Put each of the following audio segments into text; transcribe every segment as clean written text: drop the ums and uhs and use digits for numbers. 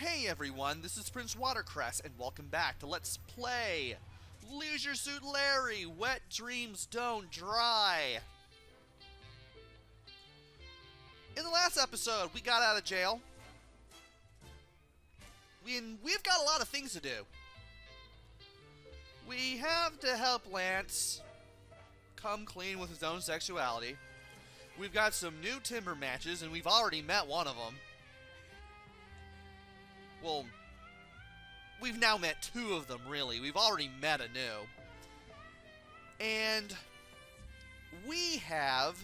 Hey everyone, this is PrinceWatercress, and welcome back to Let's Play Leisure Suit Larry, Wet Dreams Don't Dry. In the last episode, we got out of jail. We've got a lot of things to do. We have to help Lance come clean with his own sexuality. We've got some new timber matches, and we've already met one of them. Well, we've now met two of them, really. We've already met a new. And we have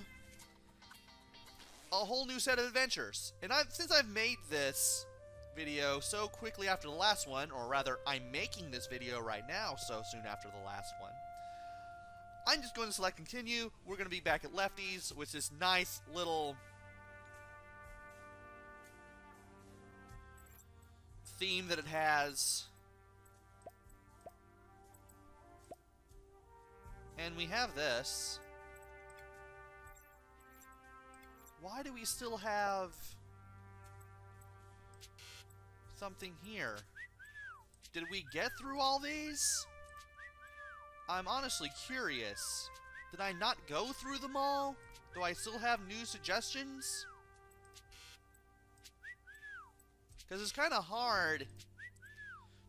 a whole new set of adventures. And since I've made this video so quickly after the last one, or rather, I'm making this video right now so soon after the last one, I'm just going to select continue. We're going to be back at Lefty's with this nice little theme that it has. And we have this. Why do we still have something here? Did we get through all these? I'm honestly curious. Did I not go through them all? Do I still have new suggestions? Because it's kind of hard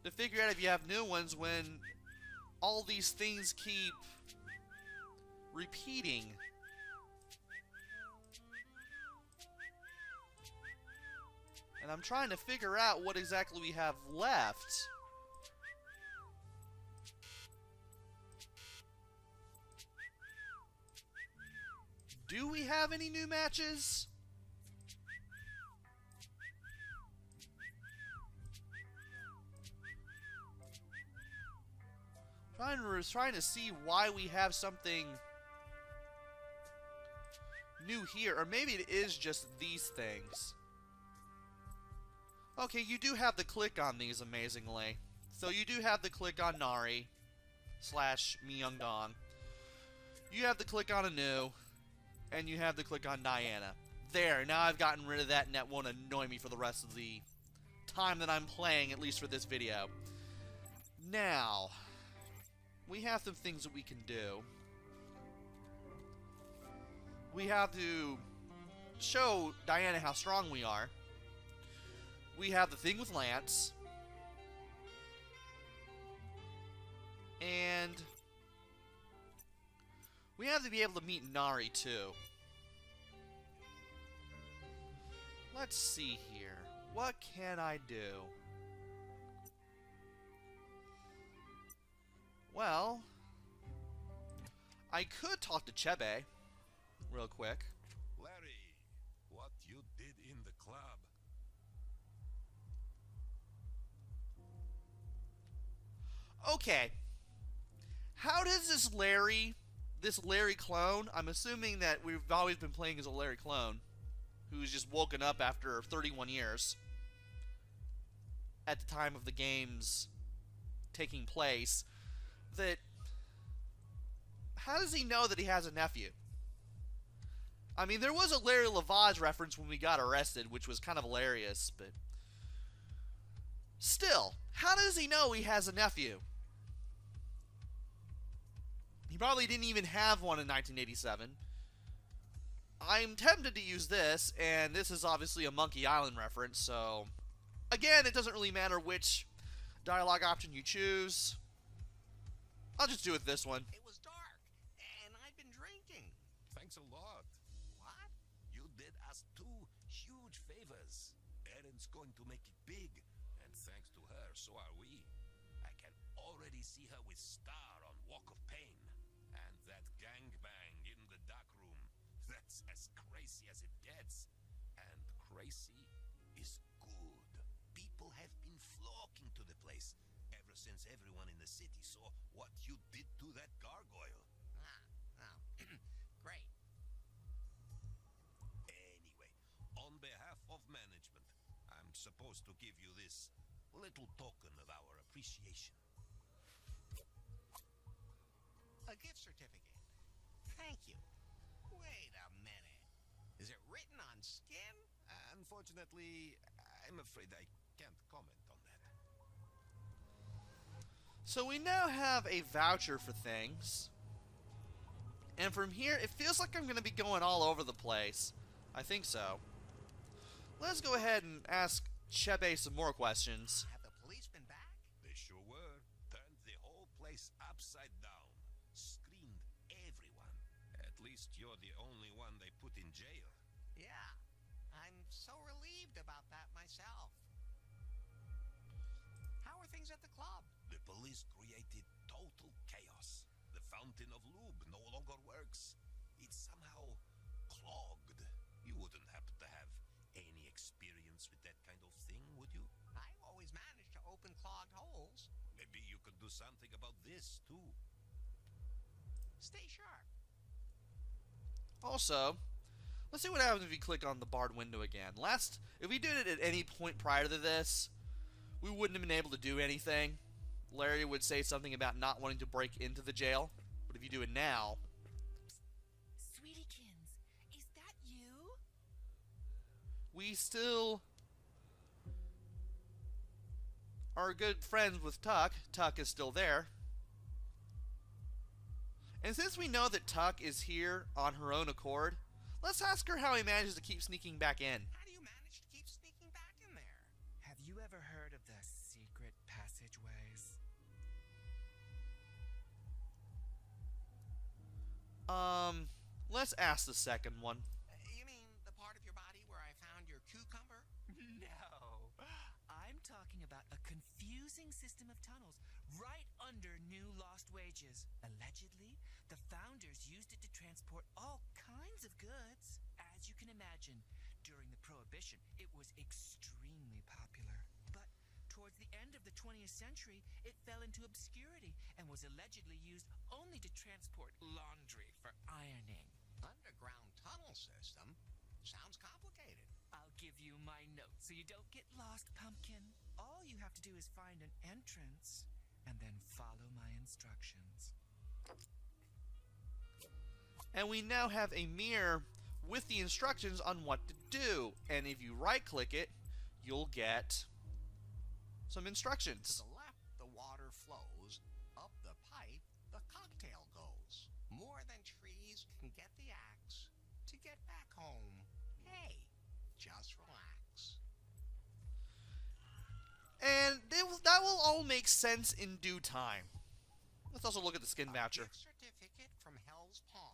to figure out if you have new ones when all these things keep repeating. And I'm trying to figure out what exactly we have left. Do we have any new matches? Trying to see why we have something new here. Or maybe it is just these things. Okay, you do have the click on these, amazingly. So you do have the click on Nari / Mi Young Dong. You have the click on Anu. And you have the click on Diana. There, now I've gotten rid of that, and that won't annoy me for the rest of the time that I'm playing, at least for this video. Now, we have some things that we can do. We have to show Diana how strong we are. We have the thing with Lance. And we have to be able to meet Nari, too. Let's see here. What can I do? Well, I could talk to Chebe real quick. Larry, what you did in the club. Okay. How does this Larry clone, I'm assuming that we've always been playing as a Larry clone, who's just woken up after 31 years at the time of the game's taking place, that how does he know that he has a nephew? I mean, there was a Larry Lavage reference when we got arrested, which was kind of hilarious, but still, how does he know he has a nephew? He probably didn't even have one in 1987. I'm tempted to use this, and this is obviously a Monkey Island reference, so again, it doesn't really matter which dialogue option you choose. I'll just do it this one. It was dark, and I've been drinking. Thanks a lot. What? You did us two huge favors. Erin's going to make it big, and thanks to her, so are we. I can already see her with Star on Walk of Pain. And that gangbang in the dark room. That's as crazy as it gets. And crazy is good. People have been flocking to the place ever since everyone in the city saw what you did to that gargoyle. Great. Anyway, on behalf of management, I'm supposed to give you this little token of our appreciation. A gift certificate. Thank you. Wait a minute. Is it written on skin? Unfortunately, I'm afraid I can't can't comment on that. So we now have a voucher for things. And from here, it feels like I'm going to be going all over the place. I think so. Let's go ahead and ask Chebe some more questions. Have the police been back? They sure were. Turned the whole place upside down. Screened everyone. At least you're the only one they put in jail. Yeah. I'm so relieved about that myself. How are things at the club? The police created total chaos. The fountain of lube no longer works. It's somehow clogged. You wouldn't happen to have any experience with that kind of thing, would you? I've always managed to open clogged holes. Maybe you could do something about this, too. Stay sharp. Also, let's see what happens if you click on the barred window again. If we did it at any point prior to this, we wouldn't have been able to do anything. Larry would say something about not wanting to break into the jail. But if you do it now... Sweetiekins, is that you? we still are good friends with Tuck. Tuck is still there. And since we know that Tuck is here on her own accord, let's ask her how he manages to keep sneaking back in. How do you manage to keep sneaking back in there? Have you ever heard of the secret passageways? Let's ask the second one. You mean the part of your body where I found your cucumber? No. I'm talking about a confusing system of tunnels right under New Lost Wages. Allegedly, the founders used it to transport all kinds of goods. As you can imagine, during the Prohibition, it was extremely popular. But towards the end of the 20th century, it fell into obscurity and was allegedly used only to transport laundry for ironing. Underground tunnel system? Sounds complicated. I'll give you my notes so you don't get lost, Pumpkin. All you have to do is find an entrance and then follow my instructions. And we now have a mirror with the instructions on what to do. And if you right-click it, you'll get some To instructions. the left, the water flows. Up the pipe, the cocktail goes. More than trees can get the axe to get back home. Hey, just relax. And that will all make sense in due time. Let's also look at the skin A voucher. gift certificate from Hell's Pond.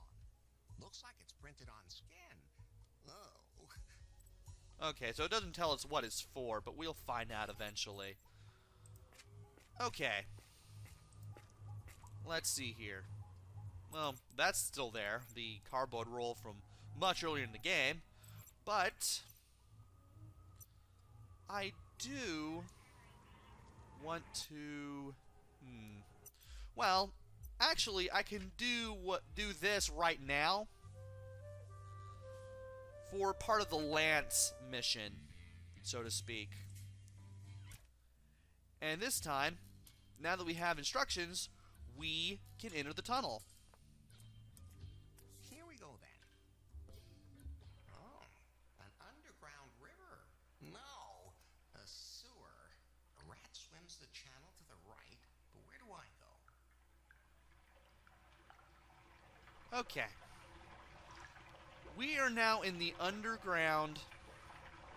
Looks like it's printed on skin. Oh. Okay, so it doesn't tell us what it's for, but we'll find out eventually. Okay. Let's see here. Well, that's still there, the cardboard roll from much earlier in the game, but I do want to... Well, actually, I can do this right now for part of the Lance mission, so to speak. And this time, now that we have instructions, we can enter the tunnel. Here we go then. Oh, an underground river. No, a sewer. A rat swims the channel to the right, but where do I go? Okay. We are now in the underground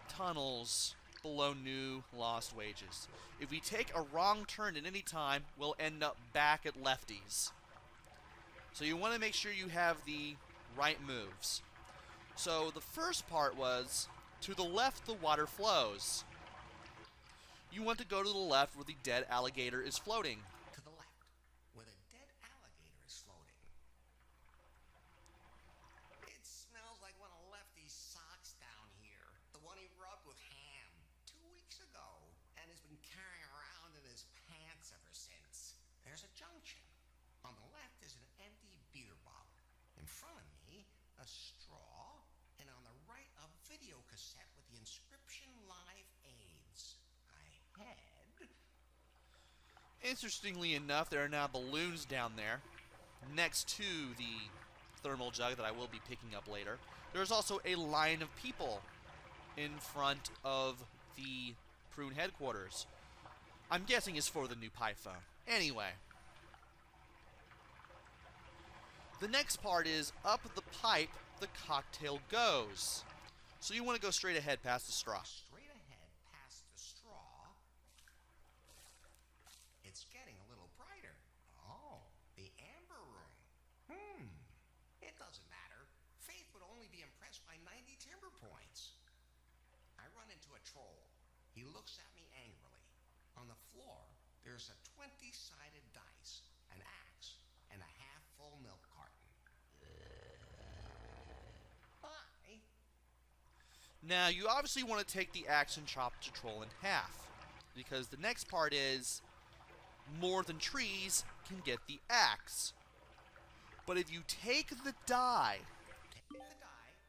tunnels below New Lost Wages. If we take a wrong turn at any time, we'll end up back at Lefty's. So you want to make sure you have the right moves. So the first part was, to the left the water flows. You want to go to the left where the dead alligator is floating. To the left, where the dead alligator is floating. It smells like one of Lefty's socks down here. The one he rubbed with ham 2 weeks ago, and has been carrying around in his pants ever since. There's a junction. On the left is an empty beer bottle. In front of me, a straw, and on the right, a video cassette with the inscription Live AIDS. Ahead. Interestingly enough, there are now balloons down there, next to the thermal jug that I will be picking up later. There's also a line of people in front of the Prune headquarters. I'm guessing it's for the new Python. Anyway. The next part is up the pipe the cocktail goes. So you want to go straight ahead past the straw. Straight ahead past the straw. It's getting a little brighter. Oh, the amber room. It doesn't matter. Faith would only be impressed by 90 timber points. I run into a troll. He looks at me angrily. On the floor, there's a 20-sided dice, an axe, and a half-full milk carton. Bye. Now, you obviously want to take the axe and chop the troll in half, because the next part is more than trees can get the axe. But if you take the die,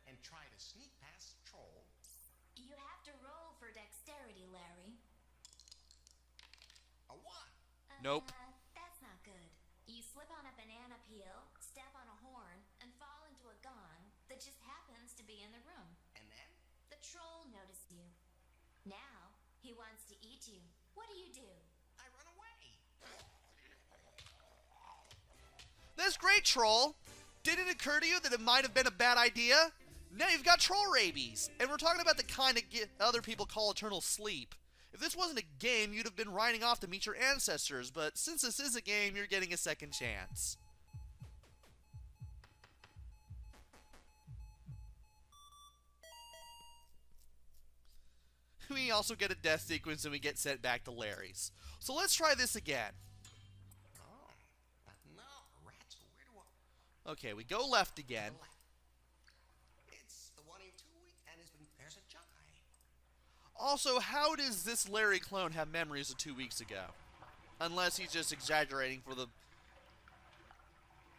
And try to sneak past the troll. You have to roll for dexterity, Larry. A 1. Nope. That's not good. You slip on a banana peel, step on a horn, and fall into a gong that just happens to be in the room. And then? The troll noticed you. Now, he wants to eat you. What do? I run away. that's great, troll. Did it occur to you that it might have been a bad idea? Now you've got troll rabies, and we're talking about the kind of other people call eternal sleep. If this wasn't a game, you'd have been riding off to meet your ancestors, but since this is a game, you're getting a second chance. We also get a death sequence and we get sent back to Larry's. So let's try this again. Oh, no, rats. Where do I? Okay, we go left again. Left. It's the one in 2 weeks, and there's a guy. Also, how does this Larry clone have memories of 2 weeks ago? Unless he's just exaggerating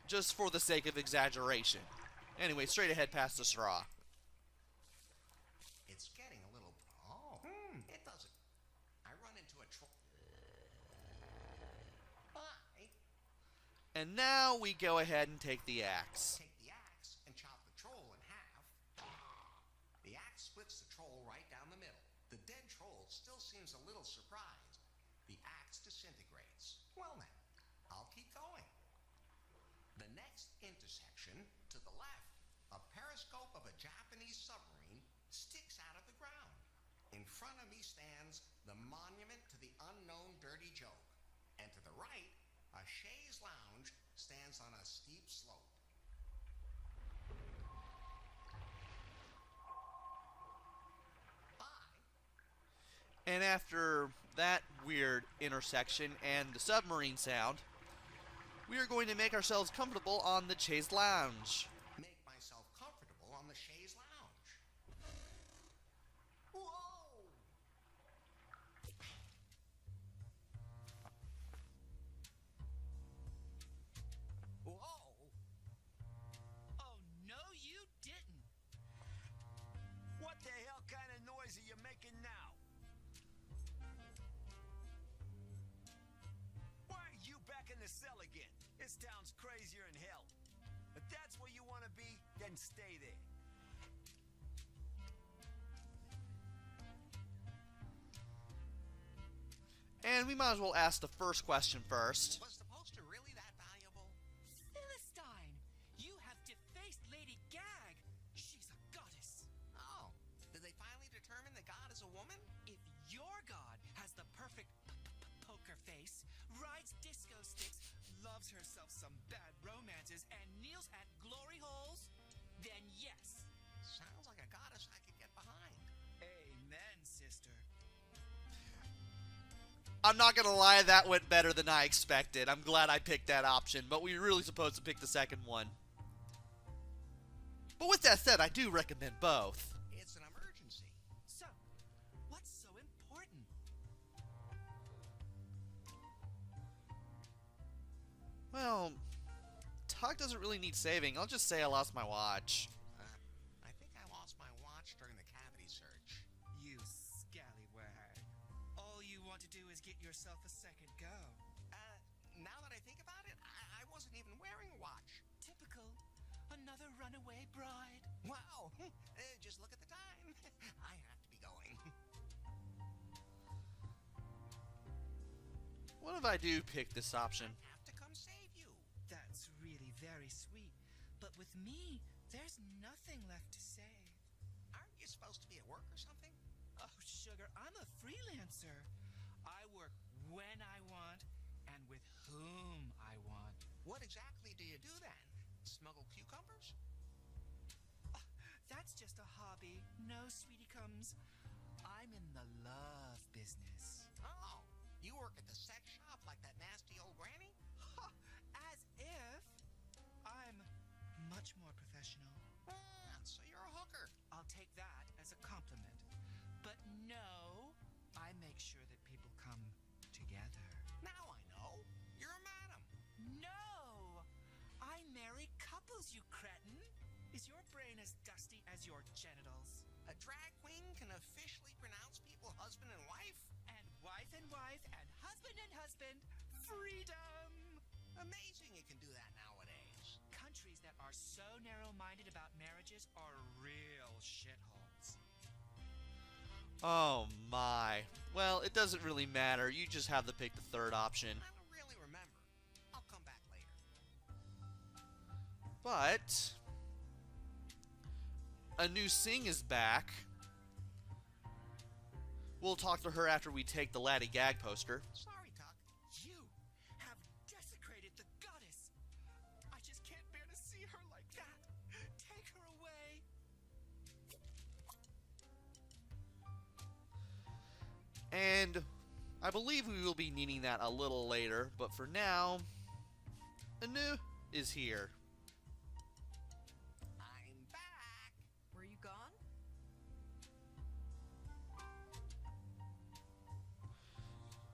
just for the sake of exaggeration. Anyway, straight ahead past the straw. It's getting a little. Oh, it doesn't. I run into a troll. Bye. And now we go ahead and take the axe. Take the axe and chop the troll in half. The axe splits the troll right down the middle. The dead troll still seems a little surprised. The axe disintegrates. Well then, I'll keep going. The next intersection, to the left, a periscope of a Japanese submarine sticks out of the ground. In front of me stands the monument to the unknown dirty joke. And to the right, a chaise lounge stands on a steep slope. Bye. And after that weird intersection and the submarine sound, we are going to make ourselves comfortable on the chaise lounge. Make myself comfortable on the chaise lounge. Whoa! Whoa! Oh, no, you didn't. What the hell kind of noise are you making now? Why are you back in the cell again? This town's crazier than hell. If that's where you want to be, then stay there. And we might as well ask the first question first. Was the poster really that valuable? Philistine, you have defaced Lady Gag. She's a goddess. Oh, did they finally determine that God is a woman? If your god has the perfect poker face, rides disco sticks, loves herself some bad romances, and kneels at glory holes, then yes. Sounds like a goddess I could get behind. Amen, sister. I'm not gonna lie, that went better than I expected. I'm glad I picked that option, but we were really supposed to pick the second one. But with that said, I do recommend both. It's an emergency. So, what's so important? Well, Tuck doesn't really need saving. I'll just say I lost my watch. I think I lost my watch during the cavity search. You scallywag. All you want to do is get yourself a second go. Now that I think about it, I wasn't even wearing a watch. Typical. Another runaway bride. Wow, just look at the time. I have to be going. if I do pick this option? I have to come save you. That's really very sweet. But with me, there's nothing left to save. Aren't you supposed to be at work or something? Oh, sugar, I'm a freelancer. I work when I want and with whom I want. What exactly do you do then? Smuggle cucumbers? That's just a hobby. No, sweetie comes. I'm in the love business. Oh, you work at the sex shop like that nasty old granny? As if I'm much more professional. Ah, so you're a hooker. I'll take that as a compliment. But no, I make sure that people come together. Now I know. You're a madam. No! I marry couples, you cretin! Is your brain as dusty as your genitals? A drag queen can officially pronounce people husband and wife? And wife and wife and husband, freedom! Amazing you can do that nowadays. Countries that are so narrow-minded about marriages are real shitholes. Oh my. Well, it doesn't really matter. You just have to pick the third option. I don't really remember. I'll come back later. But Anu Singh is back. We'll talk to her after we take the Laddie Gag poster. Sorry, Tuck. You have desecrated the goddess. I just can't bear to see her like that. Take her away. And I believe we will be needing that a little later, but for now, Anu is here. I'm back. Were you gone?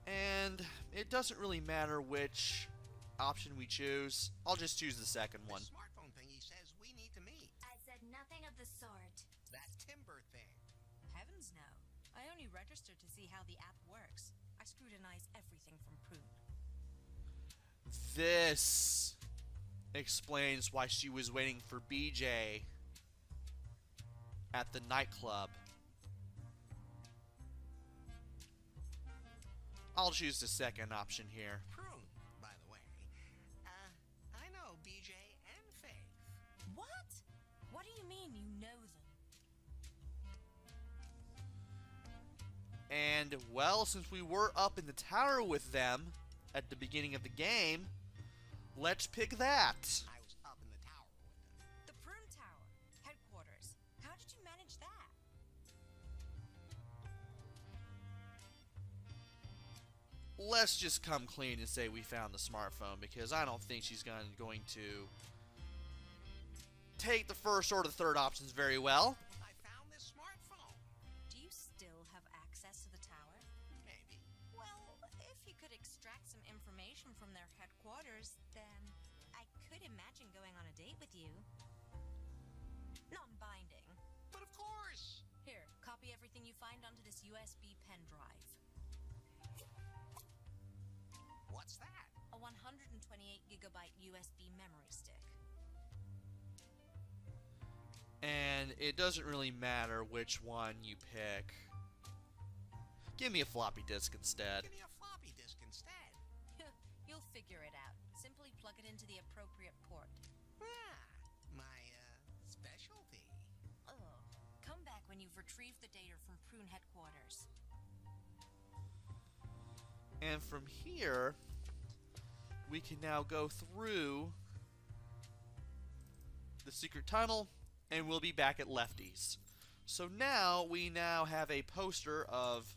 And it doesn't really matter which option we choose. I'll just choose the second one. The smartphone thingy says we need to meet. I said nothing of the sort. That timber thing. Heavens no. I only registered to see how the app works. I scrutinize everything from Prune. This explains why she was waiting for BJ at the nightclub. I'll choose the second option here. Prune, by the way. I know BJ and Faith. What? What do you mean you know them? And, well, since we were up in the tower with them at the beginning of the game, let's pick that. I was up in the tower with them. The Prune Tower, headquarters. How did you manage that? Let's just come clean and say we found the smartphone, because I don't think she's going to take the first or the third options very well. I found this smartphone. Do you still have access to the tower? Maybe. Well, if you could extract some information from their headquarters, then I could imagine going on a date with you. Non-binding. But of course. Here, copy everything you find onto this USB pen drive. What's that? A 128 gigabyte USB memory stick. And it doesn't really matter which one you pick. Give me a floppy disk instead. Give me a floppy disk instead. You'll figure it out. Simply plug it into the appropriate port. Ah, my, specialty. Oh, come back when you've retrieved the data from Prune headquarters. And from here, we can now go through the secret tunnel, and we'll be back at Lefty's. So now, we now have a poster of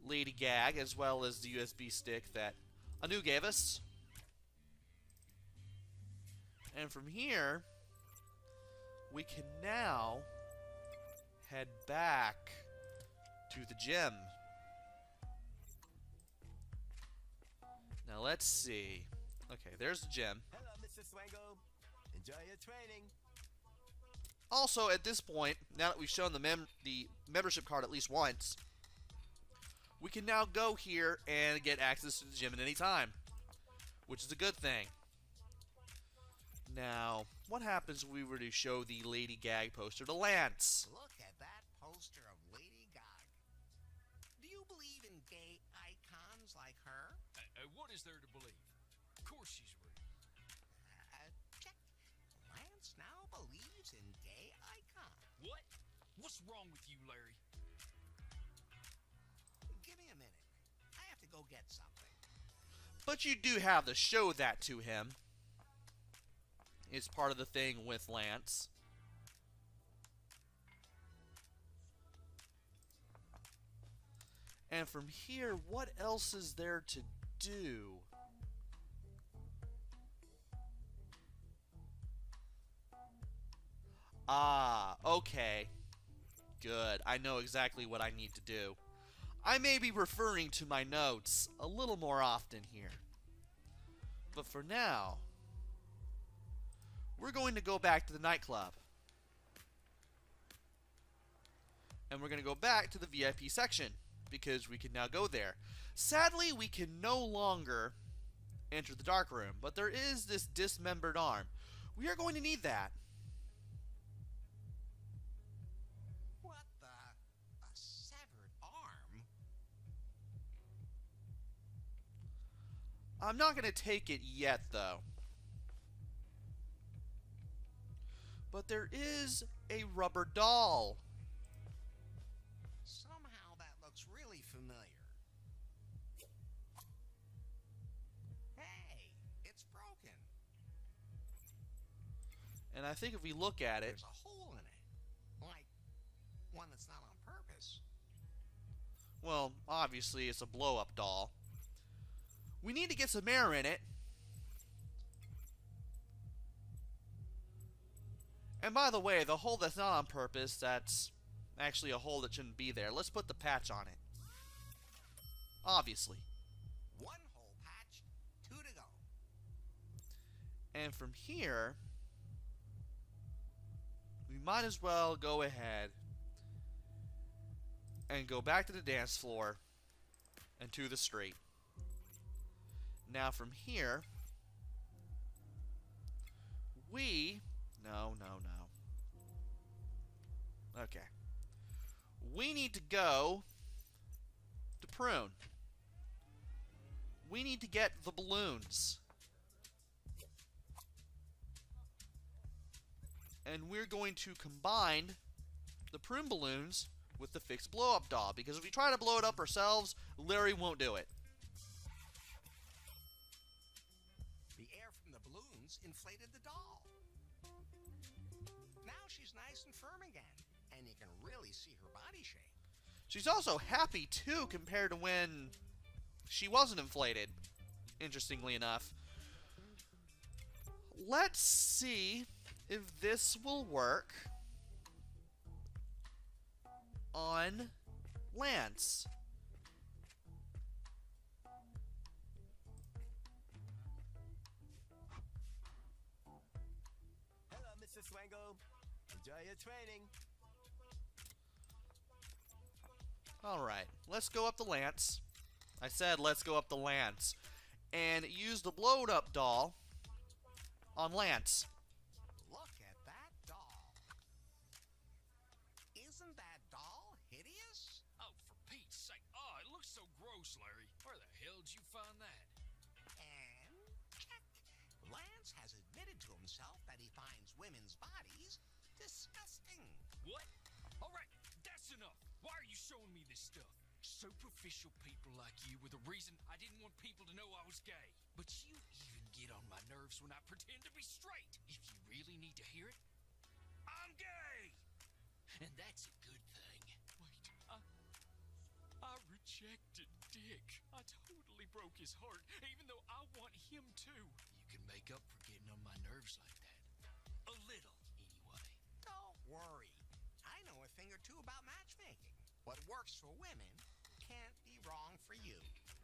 Lady Gag, as well as the USB stick that Anu gave us. And from here, we can now head back to the gym. Now let's see. Okay, there's the gym. Hello, Mr. Swango. Enjoy your training. Also, at this point, now that we've shown the membership card at least once, we can now go here and get access to the gym at any time, which is a good thing. Now, what happens if we were to show the Lady Gag poster to Lance? Look at that poster of Lady Gaga. Do you believe in gay icons like her? I is there to believe? Of course she's real. Check. Lance now believes in gay icons. What? What's wrong with you, Larry? Give me a minute. I have to go get something. But you do have to show that to him. It's part of the thing with Lance. And from here, what else is there to do? Ah, okay. Good. I know exactly what I need to do. I may be referring to my notes a little more often here. But for now, we're going to go back to the nightclub. And we're going to go back to the VIP section, because we can now go there. Sadly, we can no longer enter the dark room, but there is this dismembered arm. We are going to need that. What the? A severed arm? I'm not going to take it yet, though. But there is a rubber doll. Somehow that looks really familiar. Hey, it's broken. And I think if we look at it, There's a hole in it. Like one that's not on purpose. well, obviously it's a blow-up doll. We need to get some air in it. And by the way, the hole that's not on purpose, that's actually a hole that shouldn't be there. Let's put the patch on it. Obviously. One hole patch, 2 to go. And from here, we might as well go ahead and go back to the dance floor and to the street. Now from here, no. Okay. We need to go to Prune. We need to get the balloons. And we're going to combine the Prune balloons with the fixed blow-up doll, because if we try to blow it up ourselves, Larry won't do it. The air from the balloons inflated the doll. Now she's nice and firm again, and you can really see her body shape. She's also happy, too, compared to when she wasn't inflated, interestingly enough. Let's see if this will work on Lance. Hello, Mr. Swango. Enjoy your training. Alright, let's go up the Lance. I said let's go up the Lance. And use the blowed up doll on Lance. Look at that doll. Isn't that doll hideous? Oh, for Pete's sake. Oh, it looks so gross, Larry. Where the hell did you find that? And check. Lance has admitted to himself that he finds women's bodies disgusting. What? All right, that's enough. Why are you showing me this stuff? Superficial people like you were the reason I didn't want people to know I was gay. But you even get on my nerves when I pretend to be straight. If you really need to hear it, I'm gay! And that's a good thing. Wait, I rejected Dick. I totally broke his heart, even though I want him too. You can make up for getting on my nerves like that. A little, anyway. Don't worry. I know a thing or two about matchmaking. What works for women can't be wrong for you.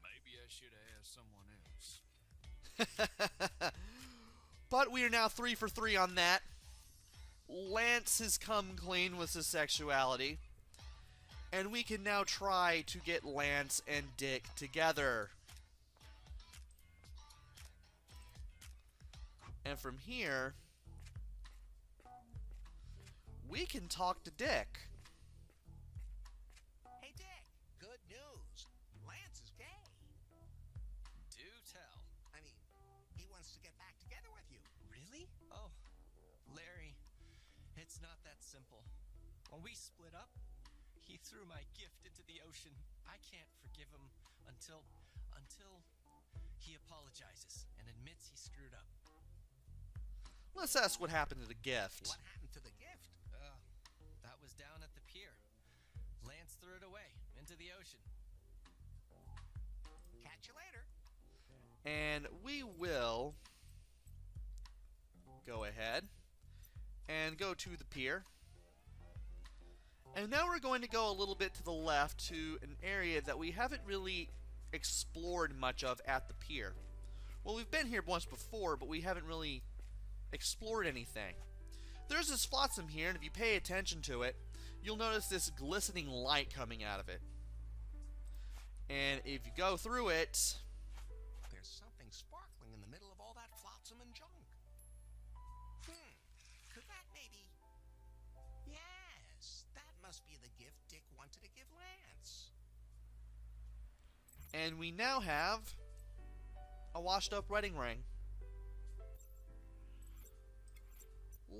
Maybe I should have asked someone else. But we are now 3 for 3 on that. Lance has come clean with his sexuality. And we can now try to get Lance and Dick together. And from here, we can talk to Dick. Hey, Dick, good news. Lance is gay. Do tell. It's not that simple. When we split up, he threw my gift into the ocean. I can't forgive him until he apologizes and admits he screwed up. Let's ask what happened to the gift. What happened to the gift? That was down at the pier. Lance threw it away into the ocean. Catch you later. And we will go ahead and go to the pier. And now we're going to go a little bit to the left to an area that we haven't really explored much of at the pier. Well, we've been here once before, but we haven't really explored anything. There's this flotsam here, and if you pay attention to it, you'll notice this glistening light coming out of it. And if you go through it, There's something sparkling in the middle of all that flotsam and junk. Could that maybe... Yes, that must be the gift Dick wanted to give Lance. and we now have a washed up wedding ring.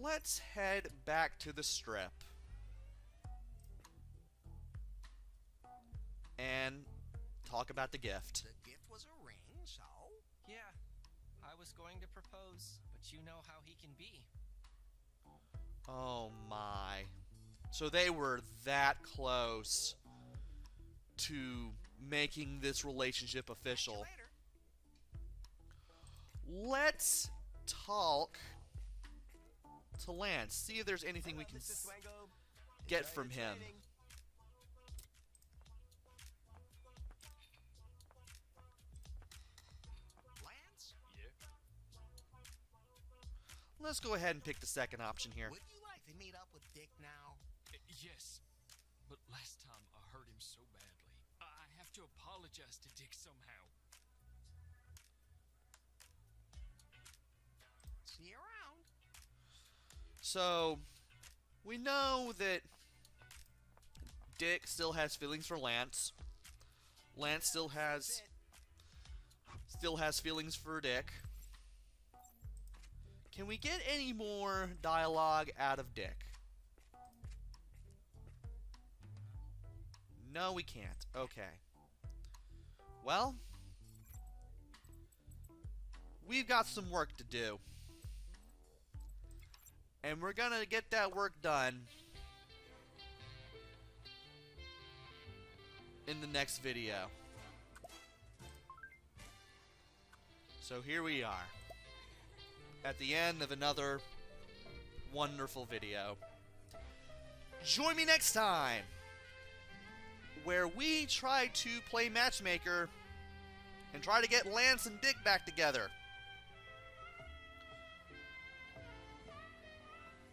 Let's head back to the strip and talk about the gift. The gift was a ring, so? Yeah, I was going to propose, but you know how he can be. Oh my. So they were that close to making this relationship official. Let's talk to Lance. See if there's anything we can Mr. Swango, get enjoy from your him. training. Lance, Yeah? Let's go ahead and pick the second option here. would you like to meet up with Dick now? Yes. But last time I hurt him so badly. I have to apologize to Dick somehow. See you around. So, we know that Dick still has feelings for Lance. Lance still has feelings for Dick. Can we get any more dialogue out of Dick? No, we can't. Okay. Well, we've got some work to do. And we're gonna get that work done in the next video. So here we are, at the end of another wonderful video. Join me next time, where we try to play matchmaker and try to get Lance and Dick back together.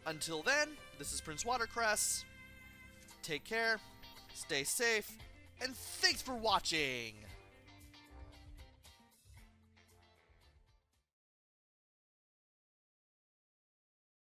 Until then, this is PrinceWatercress. Take care, stay safe, and thanks for watching!